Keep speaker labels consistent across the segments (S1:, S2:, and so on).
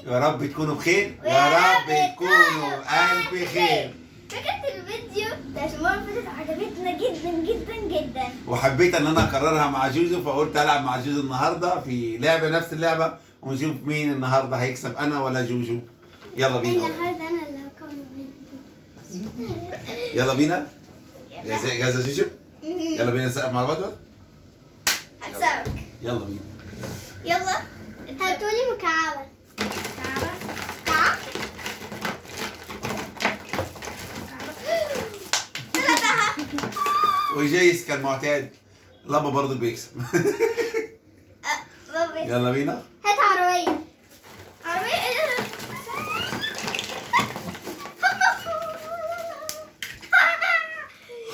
S1: يا رب تكونوا بخير، يا رب تكونوا ألف خير.
S2: فكرة الفيديو بتاعت المرة اللي فاتت عجبتنا جدا جدا جدا،
S1: وحبيت ان انا اكررها مع جوجو، فقلت العب مع جوجو النهارده في لعبه نفس اللعبه، ونشوف مين النهارده هيكسب، انا ولا جوجو. يلا بينا.
S2: النهارده انا اللي هكون فيديو.
S1: يلا بينا. جاهزه جوجو؟ يلا بينا نسقف مع بعض.
S2: هكسبك.
S1: يلا بينا.
S2: يلا هاتولي مكعبة. مكعبة.
S1: وجايز كالمعتاد لابا برضه بيكسب. يلا بينا.
S2: هات عربية. عربية ايه ده؟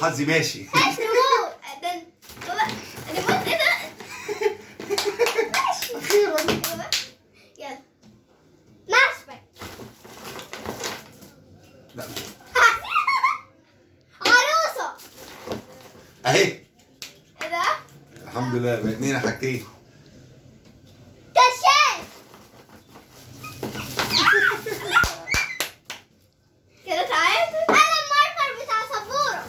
S1: حظي ماشي.
S2: هات ريموت. بابا ريموت ايه ده؟ ماشي.
S1: اخيرا.
S2: يلا. ناشفك.
S1: لا
S2: عروسة.
S1: اهي.
S2: ايه ده؟
S1: الحمد لله بقت اتنين حاجتين.
S2: كشاف. كده تعادل. انا الماركر بتاع سبورة.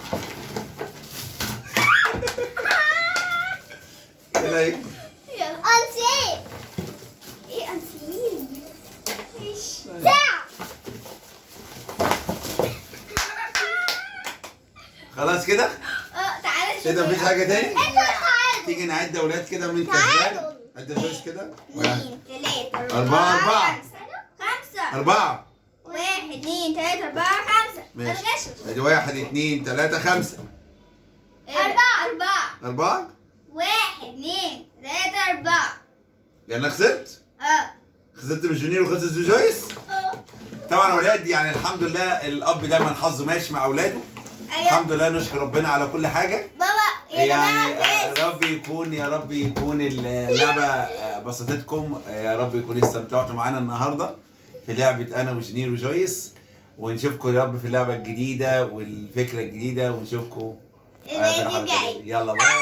S1: كده ايه؟
S2: يلا انسي. ايه انسي؟ ايش؟ ساعة.
S1: خلاص كده؟
S2: تعالى شوف.
S1: كده مفيش حاجه تاني؟
S2: انت تعادل.
S1: تيجي نعد اولاد كده من كسبان.
S2: تعادل.
S1: عد جويس كده.
S2: 2 3
S1: أربعة.
S2: 5
S1: 4.
S2: 1 2 3 4 5.
S1: ماشي. ادي 1 2 3 5.
S2: 4
S1: 4.
S2: 1 2 3 4.
S1: يعني انا خسرت؟ خسرت من جونيور وخسرت من جويس؟ طبعا يا اولاد يعني الحمد لله الاب دايما حظه ماشي مع اولاده.
S2: ايوه
S1: الحمد لله نشكر ربنا على كل حاجه.
S2: بابا يا
S1: يعني
S2: جماعه
S1: يا رب يكون اللعبه بسطتكم، يا رب يكون استمتعتوا معانا النهارده في لعبه انا وجنير وجويس، ونشوفكم يا رب في اللعبه الجديده والفكره الجديده، ونشوفكم
S2: الفيديو الجاي.
S1: يلا باي.